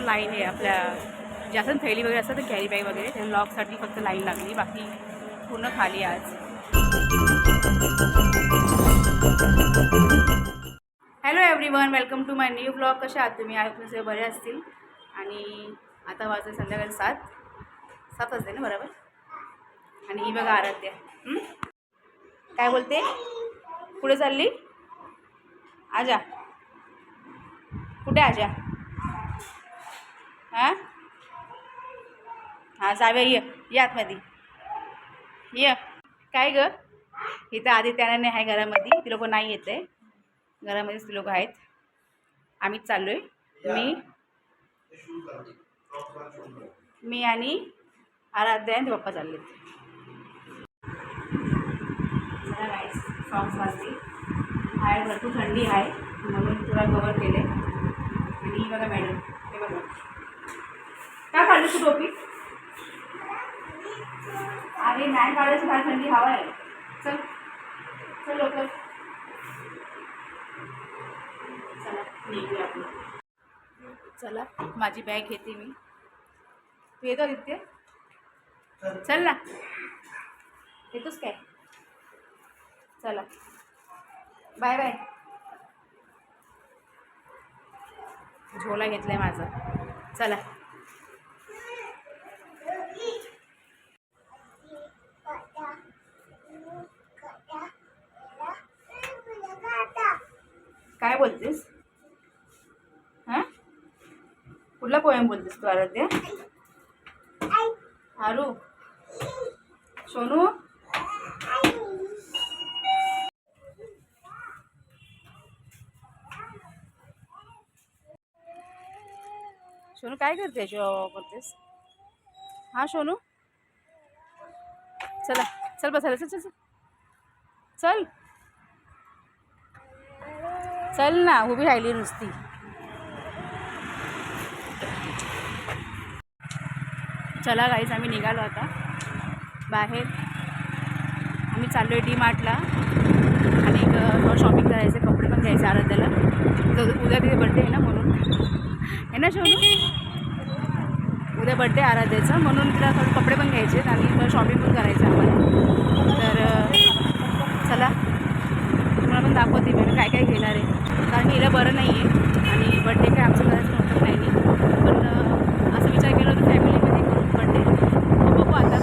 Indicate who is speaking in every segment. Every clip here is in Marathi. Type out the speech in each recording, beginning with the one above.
Speaker 1: लाईन आहे आपल्या जास्त थैली वगैरे असतात कॅरी बॅग वगैरे त्या लॉकसाठी फक्त लाईन लागली, बाकी पूर्ण खाली आज. Hello everyone, welcome to my new blog. कसे आहात तुम्ही? आय तुमचे बरे असतील. आणि आता वाजले संध्याकाळी 7 वाजले ना बरोबर. आणि ही बघा आराध्या काय बोलते, पुढे चालली. आजा कुठे आजा? हां जाऊया, ये आतमध्ये ये. काय ग, इथं आधी त्याला नाही आहे घरामध्ये, ती लोक नाही येत आहे घरामध्येच, ती लोक आहेत. आम्हीच चाललो आहे, मी आणि आराध्या आणि पप्पा चालले. सॉक्स वाजते आहे, भरपूर थंडी आहे म्हणून थोडा कवर केले. आणि बघा मॅडम, हे बघा काय काढली तू टोपी? अरे नाही काढायची, फार थंडी हवा आहे. चल चल लवकर, चला निघूया आपण. चला माझी बॅग घेते मी, तू येतो तिथे? चल ना, येतोस काय? चला बाय बाय. झोला घेतलाय माझा, चला. काय बोलतेस? हां कुठला पोएम बोलतेस तू आराध्या? आरू सोनू सोनू काय करते, करतेस? हां सोनू चला, चल बसायला, चल चल चल चल ना, उभी राहिली नुसती. चला गाईज, आम्ही निघालो आता बाहेर. आम्ही चाललो आहे डी-मार्टला आणि थोडं शॉपिंग करायचं, कपडे पण घ्यायचे आराध्याला. उद्या तिथे बड्डे आहे ना म्हणून, आहे ना शोनू? उद्या बड्डे आराध्याचा म्हणून तिला थोडे कपडे पण घ्यायचे आहेत आणि थोडं शॉपिंग पण करायचं आम्हाला. तर चला तुम्हाला पण दाखवते मी काय काय घेणार आहे, कारण हिला बरं नाही आहे आणि बड्डे काय आमचं करायचं नव्हतं काही नाही, पण असं विचार केला होता फॅमिलीमध्ये करून बड्डे. बघू आता.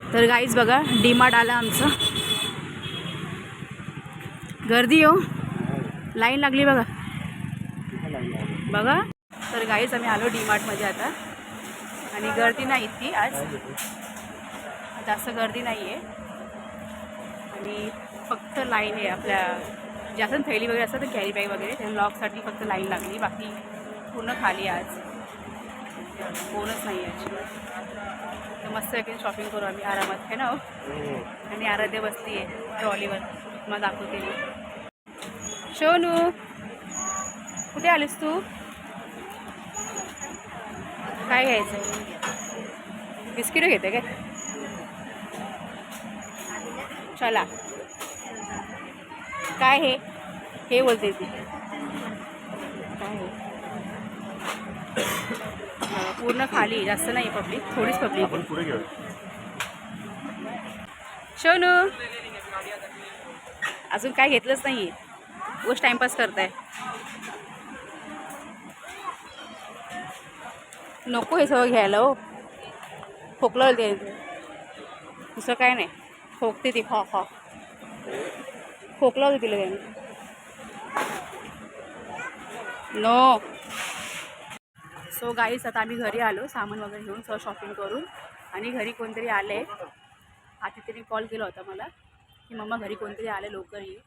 Speaker 1: तर गाईज बघा, डी-मार्ट आलं आमचं. गर्दी हो, लाईन लागली बघा बघा. तर गाईज आम्ही आलो डी-मार्टमध्ये आता आणि गर्दी नाही इतकी आज, जास्त गर्दी नाही आहे आणि फक्त लाईन आहे आपल्या जास्त थैली वगैरे असतात कॅरी बॅग वगैरे त्या लॉकसाठी फक्त लाईन लागली, बाकी पूर्ण खाली आज, कोणच नाही आहे. तर मस्त एक शॉपिंग करू आम्ही आरामात, आहे ना हो? आणि आराध्या बसली आहे ट्रॉलीवर, मला दाखवते मी. शोनू कुठे आलीस तू? काय घ्यायचं? बिस्किट घेते काय? चला. काय हे बोलते ती काय? पूर्ण खाली, जास्त नाही पब्लिक, थोडीच पब्लिक. शोनू अजून काय घेतलंच नाही आहे, गोष्ट टाइमपास करताय. नको हे सगळं घ्यायला हो, खोकलं ते, दुसरं काय नाही. खोकते ती, खा खोकला होती तिला त्याने. नो. सो गाईस, आता आम्ही घरी आलो सामान वगैरे घेऊन, सगळं शॉपिंग करून. आणि घरी कोणतरी आले, आधी तिने कॉल केला होता मला की मम्मा घरी कोणतरी आले, लवकर ये.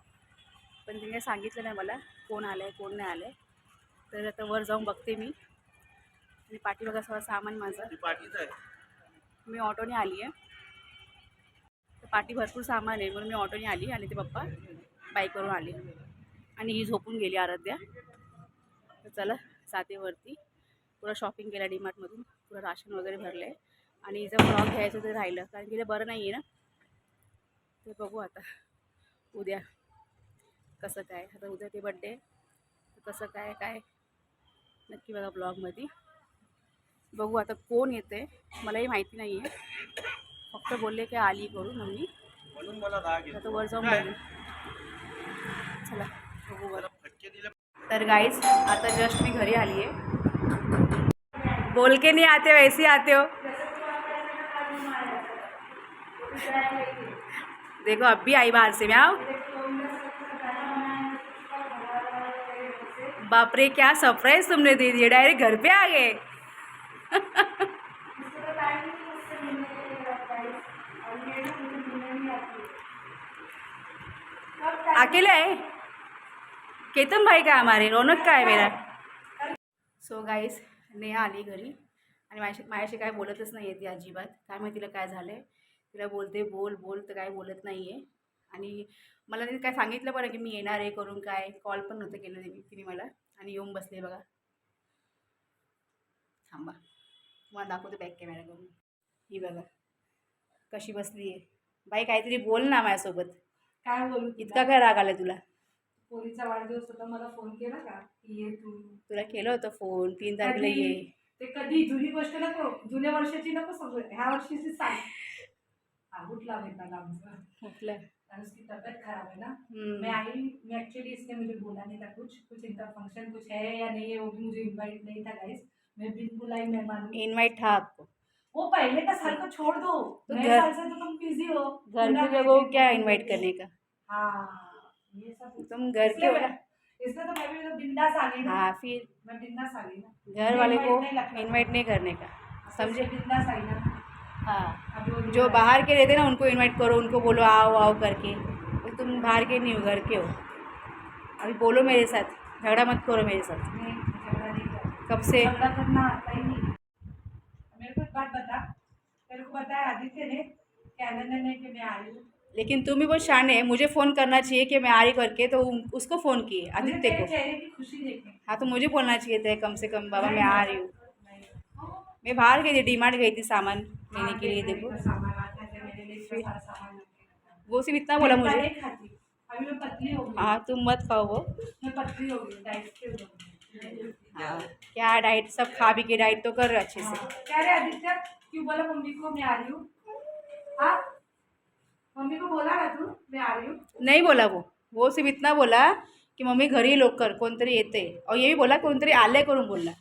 Speaker 1: पण तिने सांगितलं नाही मला कोण आलं आहे कोण नाही आलं आहे. तर आता वर जाऊन बघते मी. आणि पाठीमागं सगळं सामान माझं, मी ऑटोने आली आहे. तर पाठी भरपूर सामान आहे म्हणून मी ऑटोने आली आणि ते पप्पा बाईकवरून आले. आणि ही झोपून गेली आराध्या. तर चला जाते वरती. पुरा शॉपिंग केला डीमार्टमधून, पुरा राशन वगैरे भरलं आहे. आणि जर ब्लॉग घ्यायचं ते राहिलं कारण की ते बरं नाही आहे ना. ते बघू आता उद्या कसं काय. आता उद्या ते बड्डे कसं काय काय नक्की बघा ब्लॉगमध्ये. बघू आता कोण येते मलाही माहिती नाही आहे. फक्त बोलले की आली करू मम्मी आता वर जाऊन बघू. चला बघू वर. तर गाईज आता जस्ट मी घरी आली आहे. बोल के नहीं आते वैसे आते हो. देखो अब भी आई बाहर से. मैं आओ. बाप रे क्या सरप्राइज तुमने दे दिया. डायरेक्ट घर पे आ गए. अकेले आहे. केतन भाई का हमारे रौनक का आहे मेरा. सो गाईज नेहा आली घरी आणि माझ्याशी काय बोलतच नाही आहे ती अजिबात. काय माहिती तिला काय झालं आहे. तिला बोलते बोल बोल तर काय बोलत नाही आहे. आणि मला तिने काय सांगितलं बरं की मी येणार आहे करून. काय कॉल पण नव्हतं केलं तिने मला. आणि येऊन बसले बघा. थांबा तुम्हाला दाखवते बॅक कॅमेरा करून. ही बघा कशी बसली आहे. बाई काहीतरी बोल ना माझ्यासोबत.
Speaker 2: काय बोलू.
Speaker 1: इतका काय राग आला तुला.
Speaker 2: पोरीचा वाढदिवस होता मला फोन केला का की ये तू.
Speaker 1: तुला केलं होतं फोन 3 तारखेला ये.
Speaker 2: ते कधी जुनी गोष्ट नको. जुन्या वर्षाची नको समजू. ह्या वर्षीची सांग. उठला भेटला आमचं.
Speaker 1: म्हटलं
Speaker 2: और उसकी तबीयत खराब है ना. मैं आई. मैं एक्चुअली इसने मुझे बोला नहीं था कुछ इनका फंक्शन कुछ है या नहीं है वो भी मुझे इनवाइट नहीं था गाइस. मैं बिन बुलाई मेहमान.
Speaker 1: इनवाइट था आपको.
Speaker 2: वो पहले का साल को छोड़ दो.
Speaker 1: तो
Speaker 2: नए
Speaker 1: घर-
Speaker 2: साल से तो तुम बिजी हो.
Speaker 1: घर के लोगों को क्या इनवाइट करने का.
Speaker 2: हाँ ये सब
Speaker 1: तुम घर के हो ना.
Speaker 2: इसमें तो मैं भी तो बिंदास आ गई ना.
Speaker 1: हाँ फिर
Speaker 2: मैं बिंदास आ गई ना.
Speaker 1: घर वाले को
Speaker 2: लगता
Speaker 1: इनवाइट नहीं करने का. समझे.
Speaker 2: बिंदास आई ना.
Speaker 1: हाँ
Speaker 2: अब वो
Speaker 1: जो बाहर के रहते ना उनको इनवाइट करो. उनको बोलो आओ आओ करके. तो तुम बाहर के नहीं हो घर के हो. अभी बोलो मेरे साथ. झगड़ा मत करो मेरे साथ.
Speaker 2: नहीं झगड़ा नहीं करना.
Speaker 1: कब से.
Speaker 2: झगड़ा करना आता ही नहीं. मेरे को एक बात बता. तेरे को बताया आदित्य ने कैलेंडर ने कि मैं आ रही हूँ.
Speaker 1: लेकिन तुम भी बहुत शान है. मुझे फ़ोन करना चाहिए कि मैं आ रही करके. तो उसको फ़ोन किए आदित्य को.
Speaker 2: चेहरे की खुशी देखने.
Speaker 1: हाँ तो मुझे बोलना चाहिए था कम से कम बाबा मैं आ रही हूँ.
Speaker 2: नहीं.
Speaker 1: मैं बाहर गई थी डीमार्ट गई थी सामान लेने के लिए. देखो
Speaker 2: सामान आता है मेरे लिए. इसमें सारा सामान लेके.
Speaker 1: वो सिर्फ इतना बोला मुझे.
Speaker 2: नहीं खाती. अभी मैं पतली हो गई.
Speaker 1: हाँ तुम मत खाओ वो.
Speaker 2: मैं पतली हो गई. डाइट पे हो गई.
Speaker 1: हाँ क्या डाइट सब खा भी के डाइट तो कर अच्छे से.
Speaker 2: क्या रे आदित्य क्यों बोला मम्मी को मैं आ रही हूँ. हाँ मम्मी को बोला ना तू मैं आ रही हूँ.
Speaker 1: नहीं बोला वो सिर्फ इतना बोला की मम्मी घरी लवकर कोणतरी येते. और ये भी बोला कोणतरी आले करून बोलला.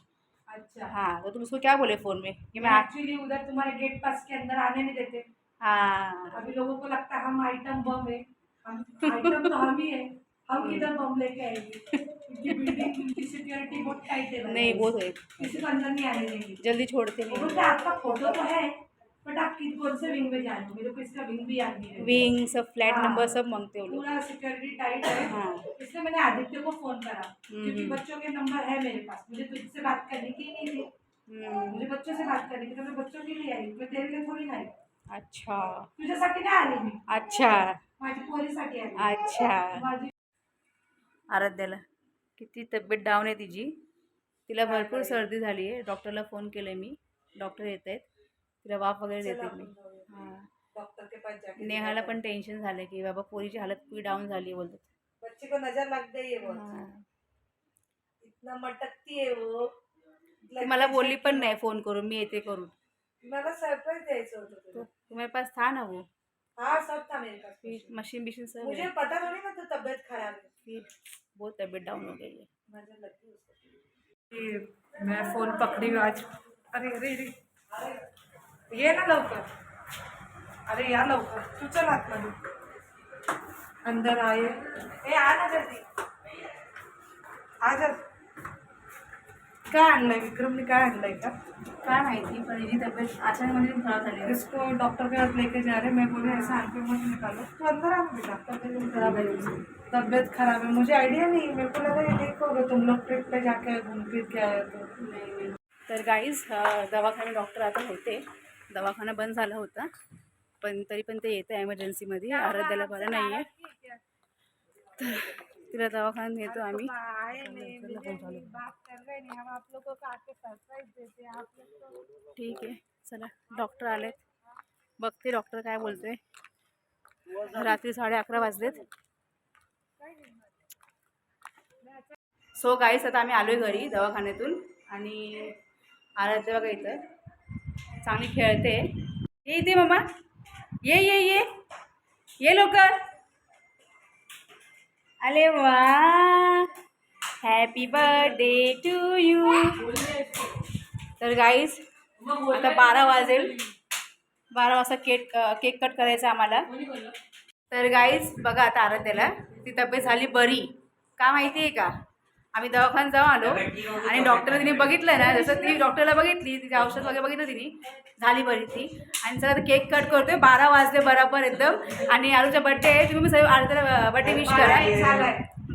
Speaker 2: अच्छा.
Speaker 1: हाँ तो तुम उसको क्या बोले फ़ोन में कि मैं
Speaker 2: एक्चुअली उधर तुम्हारे गेट पास के अंदर आने नहीं देते.
Speaker 1: हाँ
Speaker 2: अभी लोगों को लगता है हम आइटम बम है. हम आइटम तो हम ही है. हम किधर बम लेके आएंगे. उनकी बिल्डिंग की सिक्योरिटी बहुत टाइट है.
Speaker 1: नहीं वो तो है.
Speaker 2: किसी को अंदर नहीं आने देंगे.
Speaker 1: जल्दी छोड़ते
Speaker 2: वो
Speaker 1: नहीं.
Speaker 2: बोलते आपका फोटो तो है बट आप कौन से विंग में जा रहे हो. मेरे को इसका विंग भी याद नहीं है.
Speaker 1: विंग सब फ्लैट
Speaker 2: हाँ.
Speaker 1: नंबर सब मांगते हो लोग.
Speaker 2: पूरा सिक्योरिटी टाइट है.
Speaker 1: हाँ
Speaker 2: इसलिए मैंने आदित्य को फोन करा क्योंकि बच्चों के नंबर है मेरे पास. मुझे तुझसे बात करने की नहीं थी. मुझे बच्चों से बात करनी थी तो मैं बच्चों के लिए आई. मैं तेरे लिए थोड़ी नाही.
Speaker 1: अच्छा
Speaker 2: तुझ्यासाठी नाही आली मी.
Speaker 1: अच्छा
Speaker 2: माझी पोरीसाठी आली.
Speaker 1: अच्छा.
Speaker 2: माझी
Speaker 1: आराध्याला किती तब्येत डाऊन आहे तिची. तिला भरपूर सर्दी झाली आहे. डॉक्टरला फ़ोन केलं मी. डॉक्टर येत आहेत. तिला वाफ वगैरे देते मी. हां
Speaker 2: डॉक्टर के पास जाके
Speaker 1: नेहाला पण टेन्शन झालं की बाबा पोरीची हालत पूरी डाऊन झाली आहे बोलतात.
Speaker 2: बच्चे को नजर लग गई है. वो
Speaker 1: हां
Speaker 2: इतना मटकती है वो.
Speaker 1: ती मला बोलली पण नाही फ़ोन करून मी येते करून.
Speaker 2: मला सरप्राइज द्यायचं होतं
Speaker 1: तो
Speaker 2: तुला.
Speaker 1: तुम्हारे पास था ना वो.
Speaker 2: हाँ सब था मेरे पास.
Speaker 1: फिर मशीन बिशीन सब
Speaker 2: मुझे
Speaker 1: है.
Speaker 2: पता थोड़ी ना तो तबीयत खराब है.
Speaker 1: फिर बहुत तबीयत डाउन हो गई है.
Speaker 2: नजर लगी उसको. मैं फोन पकड़ी हूँ आज. अरे अरे अरे ये ना लवकर. अरे या लवकर. तू चल आतमध्ये. अंदर आए. ए आ ना जल्दी. आ जा. काय आणलंय विक्रमने. काय आणलंय का.
Speaker 1: काय माहिती पण हिची तब्येत अचानकमध्ये खराब झाली आहे.
Speaker 2: इसको डॉक्टर के पास लेके जा रहे. मैं बोले ऐसा आंख पे मत निकालो. तू अंदर आ बेटा. तबीयत खराब है उसकी. तबीयत खराब है. मुझे आइडिया नहीं. मेरे को लगा ये ठीक होगा. तुम लोग ट्रिप पे जाके घूम फिर के आए तो.
Speaker 1: नाही. तर गाईज दवाखाने डॉक्टर आता होते. दवाखाना बंद झाला होता पण तरी पण ते येतं एमर्जन्सीमध्ये. आराध्याला बरं नाही आहे. तर तिला दवाखान्यात नेतो आम्ही. ठीक आहे चला, डॉक्टर आलेत, बघते डॉक्टर काय बोलतोय. रात्री 11:30 वाजलेत. सो गाईस आता आम्ही आलोय घरी दवाखान्यातून आणि आराध्य बघा इथं चांगली खेळते. ये इथे मम्मा, ये ये ये ये लवकर. अरे वा, हॅपी बर्थडे टू यू. तर गाईस आता 12 वाजेल, 12 वाजता केक कट करायचा आम्हाला. तर गाईज बघा आता आराध्याला ती तब्येत झाली बरी का माहिती आहे का. आम्ही दवाखान्यात जाऊन आलो आणि डॉक्टर तिने बघितलं ना, जसं ती डॉक्टरला बघितली, तिचे औषध वगैरे बघितलं तिने, झाली बरी ती. आणि सर केक कट करतोय 12 वाजले बरोबर एकदम. आणि आरूचा बड्डे आहे, तुम्ही सर्व आराध्याला बड्डे विश करा.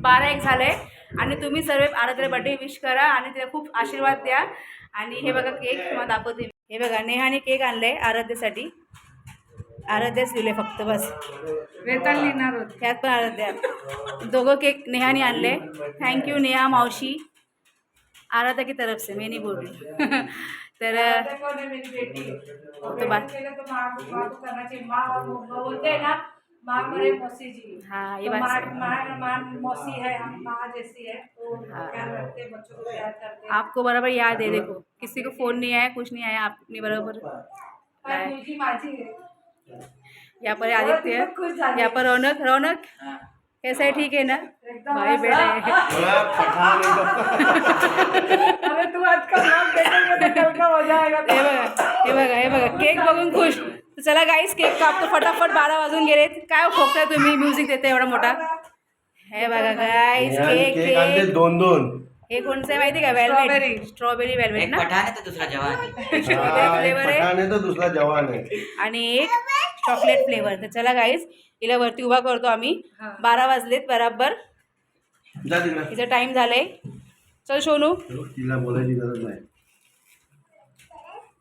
Speaker 1: 12-1 झालंय आणि तुम्ही सर्व आराध्याला बड्डे विश करा आणि तिला खूप आशीर्वाद द्या. आणि हे बघा केक तुम्हाला दाखवते. हे बघा नेहाने केक आणलाय आराध्यासाठी. आराध्याच लिहिले फक्त बस,
Speaker 2: वेतन लिहिणार होते.
Speaker 1: त्यात पण आराध्या. दोघं केक नेहाने आणले. थँक्यू नेहा मावशी, आराध्या की तरफ से, मैं नहीं बोल रही. तर तो बात
Speaker 2: बोलते ना माँ मेरे मौसी जी.
Speaker 1: हाँ ये
Speaker 2: तो
Speaker 1: बात
Speaker 2: माँ मौसी है, हम माँ जैसी है, तो क्या करते हैं, बच्चों को प्यार करते हैं.
Speaker 1: आपको बराबर याद है. देखो किसी को फोन नहीं आया, कुछ नहीं आया, आपने बराबर
Speaker 2: पर मुझी माझी है.
Speaker 1: यहाँ पर आदित्य,
Speaker 2: खुश झाली.
Speaker 1: यहाँ पर रौनक. रौनक कैसा है, ठीक है ना
Speaker 2: एकदम
Speaker 1: भाई बेटा है.
Speaker 2: अरे तू आज का नाम देखेंगे तो कल का हो जाएगा.
Speaker 1: हे बघा केक बघून खुश. तर चला गाईस केक कापतो फटाफट. 12 वाजून गेलेत. काय खोकताय तुम्ही, म्युझिक देते एवढा मोठा. हे बघा गाईस केक केक
Speaker 3: 2-2.
Speaker 1: हे कोणचं आहे माहिती का, वेलवेट, स्ट्रॉबेरी वेलवेट ना.
Speaker 4: पठाण है तो दूसरा जवान है.
Speaker 1: स्ट्रॉबेरी फ्लेवर आहे
Speaker 3: पठाण है तो दूसरा जवान है.
Speaker 1: आणि एक चॉकलेट फ्लेवर. तर चला गाईस हिला वरती उभा करतो आम्ही. 12 वाजलेत बराबर,
Speaker 3: जा तिकडे.
Speaker 1: तिचा टाइम झालाय. चल सोनू.
Speaker 3: तिला बोलायची गरज नाही.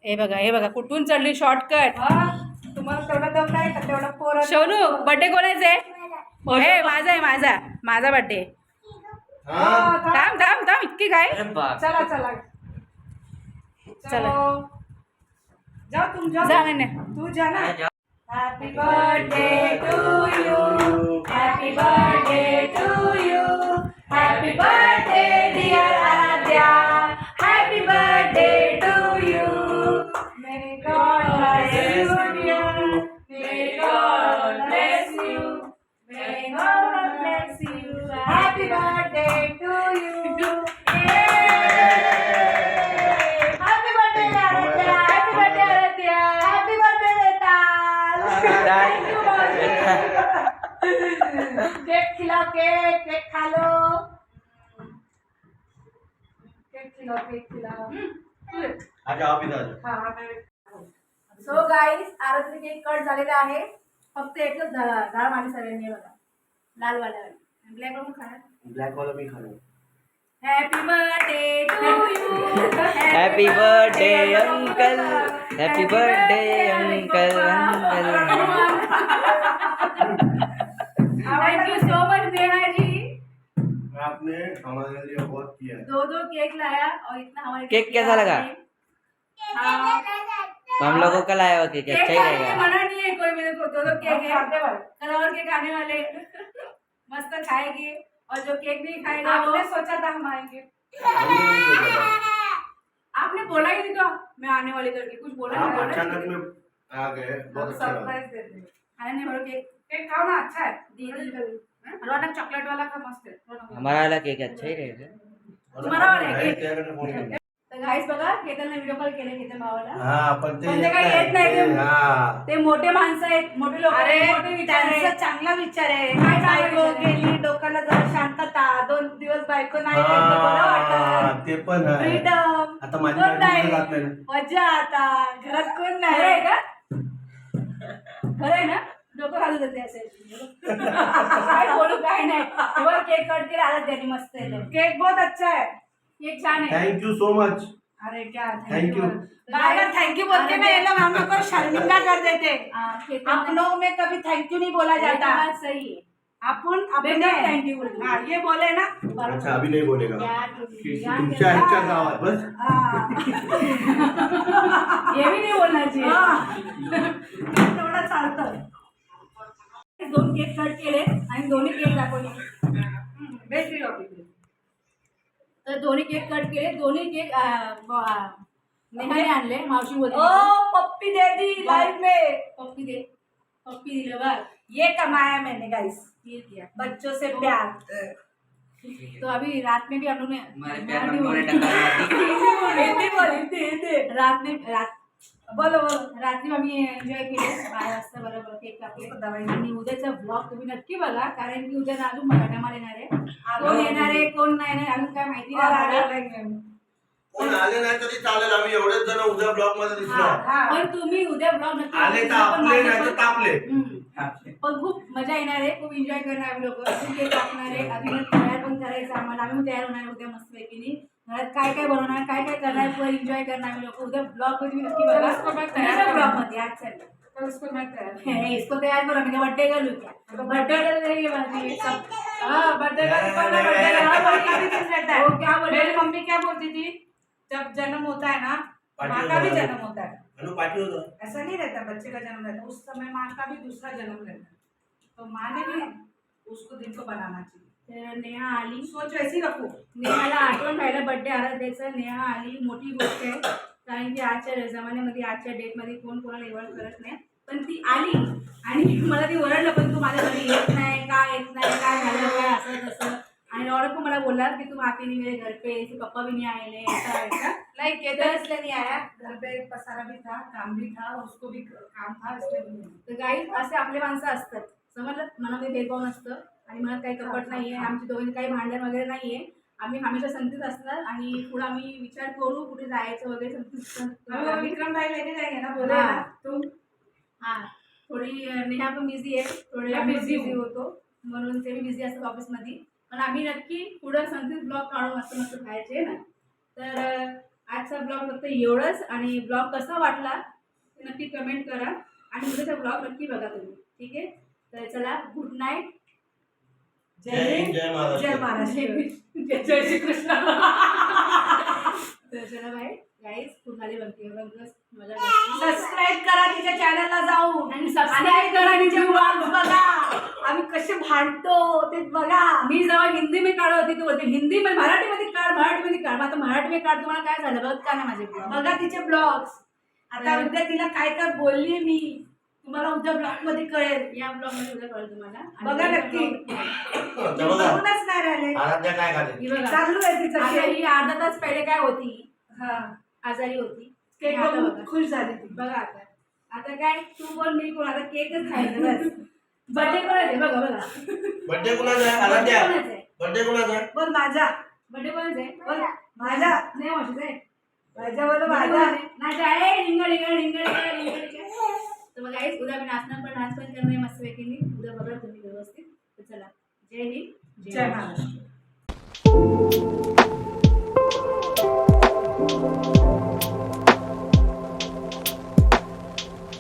Speaker 1: हे बघा कुठून चढली शॉर्टकट.
Speaker 2: तुम्हाला तेवढं दम नाही का, तेवढं पोरं.
Speaker 1: सोनू बर्थडे कोणाचा आहे. हे माझा आहे, माझा बर्थडे. थांब थांब थांब, इतकी काय.
Speaker 4: अरे बाप.
Speaker 2: चला चला
Speaker 1: चला.
Speaker 2: जाओ तुम जाओ.
Speaker 1: जा नाही
Speaker 2: तू जा ना.
Speaker 1: Happy birthday to you, happy birthday to you, happy birthday dear Aaradhya, happy birthday to you.
Speaker 2: May God bless you, dear.
Speaker 1: May God bless you.
Speaker 2: May God bless you. Happy birthday to you. Happy birthday, Aradhya. Happy birthday, Aradhya. Happy birthday, Vetal. Thank you, Mom. Cake खिलाओ, केक खा लो. केक खिलाओ.
Speaker 3: आ जाओ आप इधर.
Speaker 1: सो गाईज आराध्य केक कट झालेला आहे. फक्त एकच डाळ मांडी सगळ्यांनी बघा, लालवाला. ब्लॅक पण खाणार.
Speaker 3: ब्लॅक वाला मी खाणार.
Speaker 1: Happy birthday to you.
Speaker 4: Happy birthday uncle, happy birthday uncle.
Speaker 1: Thank you so much Neha ji.
Speaker 3: आपने हमारे लिए बहुत किया है.
Speaker 1: 2 केक लाया और इतना हमारे
Speaker 4: केक कैसा लगा?
Speaker 1: हाँ
Speaker 4: तो हम लोगों का लाया हुआ केक
Speaker 1: केक
Speaker 4: अच्छा ही
Speaker 1: खाने में
Speaker 4: रहेगा.
Speaker 1: मना नहीं है कोई. मेरे को 2 केक है, कलर के खाने वाले मस्त खाएंगे. और जो केक नहीं खाएगा वो.
Speaker 2: आपने सोचा था हम आएंगे.
Speaker 3: हमने नहीं सोचा था.
Speaker 1: आपने बोला ही नहीं तो मैं आने वाली करके कुछ बोला
Speaker 3: आप
Speaker 1: नहीं.
Speaker 3: अचानक में आ गए. बहुत अच्छा लगा.
Speaker 2: सरप्राइज दे देंगे.
Speaker 1: खाने नहीं भरो केक.
Speaker 2: केक खाओ ना, अच्छा है.
Speaker 1: दी रौनक चॉकलेट वाला का मस्त है.
Speaker 4: हमारा वाला केक अच्छा ही रहेगा.
Speaker 1: तुम्हाला वाला आहे
Speaker 3: नाही,
Speaker 1: केक?
Speaker 3: त्याकडे फोन केला.
Speaker 1: तर गाईस बघा केतनने व्हिडिओ कॉल केले केतन भावाला.
Speaker 3: हा पण ते
Speaker 1: पण ते काही येत नाही ते.
Speaker 3: हा.
Speaker 1: ते मोठे माणसं आहेत, मोठे लोक
Speaker 2: अरे
Speaker 1: आहेत, मोठे विचार
Speaker 2: त्यांचा
Speaker 1: आहेत.
Speaker 2: चांगला विचार आहे.
Speaker 1: काय चांगला
Speaker 2: बायको
Speaker 1: विचार आहे?
Speaker 2: गेली, डोक्याला जरा शांतता. 2 दिवस बायको नाही गेली तर बरं
Speaker 3: हा,
Speaker 2: वाटत.
Speaker 3: ते पण आहे.
Speaker 2: फ्रीडम.
Speaker 3: आता माझी
Speaker 2: कोण
Speaker 3: बायको
Speaker 2: नाही.
Speaker 3: जात नाही ना.
Speaker 2: मजा आता घरात कोण
Speaker 1: खरं आहे
Speaker 2: नाही.
Speaker 1: का? खरं आहे ना. डोकं घालू देते असेल. काय बोलू काय नाही. तेव्हा केक कट केला आला त्यांनी मस्त आहे.
Speaker 2: केक बहुत अच्छा है.
Speaker 1: केक छान आहे.
Speaker 3: Thank you so much.
Speaker 2: अरे क्या
Speaker 3: Thank you.
Speaker 2: Bar bar thank you बोल के ना ये लोग हम लोग को शर्मिंदा कर देते.
Speaker 1: केतन
Speaker 2: अपनों में कभी थैंक यू नहीं बोला
Speaker 1: ये
Speaker 2: जाता.
Speaker 1: बात सही है.
Speaker 2: आपण आपण
Speaker 1: बेटा
Speaker 2: थँक यू हाँ ये बोले ना
Speaker 3: अच्छा अभी नहीं बोलेगा तुमच्या
Speaker 1: ये
Speaker 3: आईच्या गावात बस
Speaker 2: हाँ
Speaker 1: भी नहीं बोलना चाहिए.
Speaker 2: तेवढं चालतं.
Speaker 1: दोन केक कट केले आणि दोन्ही केक दाखवले.
Speaker 2: बेकरी ऑफिस
Speaker 1: तर दोन्ही केक कट केले. दोन्ही केक नेहाने आणले. मावशी बोलते
Speaker 2: ओ पप्पी दे दी लाइव में.
Speaker 1: पप्पी दे. पप्पी दिलं बघ.
Speaker 2: ये कमाया मैंने गाइस
Speaker 1: ये किया.
Speaker 2: बच्चों से प्यार.
Speaker 1: तो अभी रात में भी हम लोग ने
Speaker 4: हमारे प्यार में मोरे टक्कर
Speaker 2: हिंदी बोल हिंदी
Speaker 1: रात में
Speaker 2: बोलो बोलो.
Speaker 1: रात्री आम्ही एन्जॉय केले. 12 वाजता बरोबर केक कापले. आणि उद्याचा ब्लॉग तुम्ही नक्की बघा कारण की उद्या अजून धमाल येणार आहे. कोण येणार आहे कोण नाही येणार अजून काय माहिती नाही आम्हाला.
Speaker 3: कोण आले नाही तरी चालेल आम्ही एवढेच जण उद्या ब्लॉग मध्ये दिसणार
Speaker 2: हा.
Speaker 1: पण तुम्ही उद्या ब्लॉग नक्की
Speaker 3: आले तर
Speaker 1: बघा. पण
Speaker 3: आपले
Speaker 1: माझ्या
Speaker 3: नाही तर
Speaker 1: पण-
Speaker 3: तापले
Speaker 1: हम्म. पण खूप मजा येणार आहे. खूप एन्जॉय करणार आम्ही लोक. खूप केक कापणार आहे. आम्ही तयार पण करायचं आम्हाला. आम्ही पण तयार होणार उद्या मस्तपैकी. घरात काय काय बनवणार काय काय करणार पण एन्जॉय करणार आम्ही लोक. उद्या ब्लॉग मध्ये नक्की बघा. ब्लॉग मध्ये आज चालेल.
Speaker 2: तो उसको मैं तैयार.
Speaker 1: इसको तैयार करो. मैं बर्थडे कर लूँ क्या? बर्थडे कर लेंगे बाजी सब.
Speaker 2: हाँ बर्थडे का
Speaker 1: वो क्या बोले?
Speaker 2: मेरी मम्मी क्या बोलती थी जब जन्म होता है ना माँ का भी जन्म होता है.
Speaker 3: अनु पाठी होतं
Speaker 2: ऐसा नहीं रहता बच्चे का जन्म रहता उस समय माँ का भी दूसरा जन्म रहता है. तो माँ ने भी उसको दिन को बनाना चाहिए.
Speaker 1: तर नेहा आली.
Speaker 2: सोच वैसी रखो.
Speaker 1: नेहाला आठवण राहिलं बर्थडे आराध्याचं. नेहा आली मोठी गोष्ट आहे कारण की आजच्या जमान्यामध्ये आजच्या डेटमध्ये कोण कोणाला एवढं करत नाही. पण ती आली आणि मला ती ओरडलं पण तू माझ्या घरी येत नाही का येत नाही काय झालं काय असं तसं. आणि औरत को मला बोला कि तुम आती नहीं मेरे घर पे. इसके पापा भी नहीं आए ले ऐसा वैसा.
Speaker 2: नहीं केदार इसलिए नहीं आया घर पे पसारा भी था काम भी था और उसको भी काम था इसलिए भी नहीं.
Speaker 1: तर गाई असे आपले माणसं असतात समजलं. मनामध्ये भेदभाव नसतं आणि मनात काही कपट नाही आहे. आमची दोघांची काही भांडण वगैरे नाही आहे. आम्ही हमेशा संगतीत असणार आणि पुढे आम्ही विचार करू कुठे जायचं वगैरे
Speaker 2: हम विक्रम भाई लेके जाएंगे ना बोले
Speaker 1: हाँ.
Speaker 2: ना तुम.
Speaker 1: हां थोडी नेहा पण बिझी आहे. थोडे आम्ही बिझी होतो म्हणून ते मी बिझी असतात ऑफिसमध्ये. पण आम्ही नक्की पुढं संगतीत ब्लॉग काढून मस्त मस्त खायचे ना. तर आजचा ब्लॉग फक्त एवढंच. आणि ब्लॉग कसा वाटला ते नक्की कमेंट करा आणि उद्याचा ब्लॉग नक्की बघा तुम्ही. ठीक आहे तर चला गुड नाईट.
Speaker 2: जय हिंद
Speaker 3: जय महाराष्ट्र
Speaker 2: जय महाराष्ट्र.
Speaker 1: जय श्री कृष्ण. तर चला बाय गाईज खूप झाली बनते मजा करते.
Speaker 2: सबस्क्राईब करा तिच्या चॅनलला जाऊन
Speaker 1: आणि सबस्क्राईब करा
Speaker 2: तिचे
Speaker 1: तिचे
Speaker 2: ब्लॉग्स बघा. आम्ही कसे भांडतो ते बघा.
Speaker 1: मी जेव्हा हिंदी में काढ होती तू बोलते हिंदी में मराठीमध्ये काढ मराठीमध्ये काढ. मग आता मराठी में काढ. तुम्हाला काय झालं बघत का नाही माझे blog?
Speaker 2: बघा तिचे ब्लॉग्स. आता उद्या तिला काय काय बोलली मी तुम्हाला उद्या ब्लॉग मध्ये कळेल.
Speaker 1: या ब्लॉग मध्ये उद्या कळलं तुम्हाला. आणि
Speaker 2: बघा
Speaker 1: उद्याचा
Speaker 2: नक्की.
Speaker 1: vlog-
Speaker 3: तर बघा
Speaker 2: बघूनच नाही राहिले.
Speaker 3: आराध्या काय खाते
Speaker 1: ही बघा
Speaker 2: चालू आहे
Speaker 1: आता
Speaker 2: तिचं.
Speaker 1: ही अर्धा तास पहिले काय होती
Speaker 2: हा
Speaker 1: आजारी होती.
Speaker 2: केक
Speaker 1: आता
Speaker 2: बघून
Speaker 1: बघा.
Speaker 2: खुश झाली ती.
Speaker 1: बघा आता काय तू कोण मी कोण आता केकच खायचं बस. बर्थडे कोणाचे बघा बघा.
Speaker 3: बर्थडे कुणाचा आहे
Speaker 1: बर्थडे
Speaker 3: आराध्या
Speaker 1: कोणाचा आहे?
Speaker 3: बर्थडे कुणाचा आहे
Speaker 2: बोल माझा
Speaker 1: बर्थडे कोणाचा आहे?
Speaker 2: बोल माझा
Speaker 1: नाही मावशीचा आहे.
Speaker 2: माझा बोल
Speaker 1: माझा
Speaker 2: माझा.
Speaker 1: नाही आहे रिंगण रिंगण रिंगण रिंगण. तर मग गाईस उद्या मी नाचणार पण डान्स पण करणार आहे मस्त पैकी. उद्या बघा तुम्ही व्यवस्थित. तर चला जय हिंद
Speaker 2: जय महाराष्ट्र.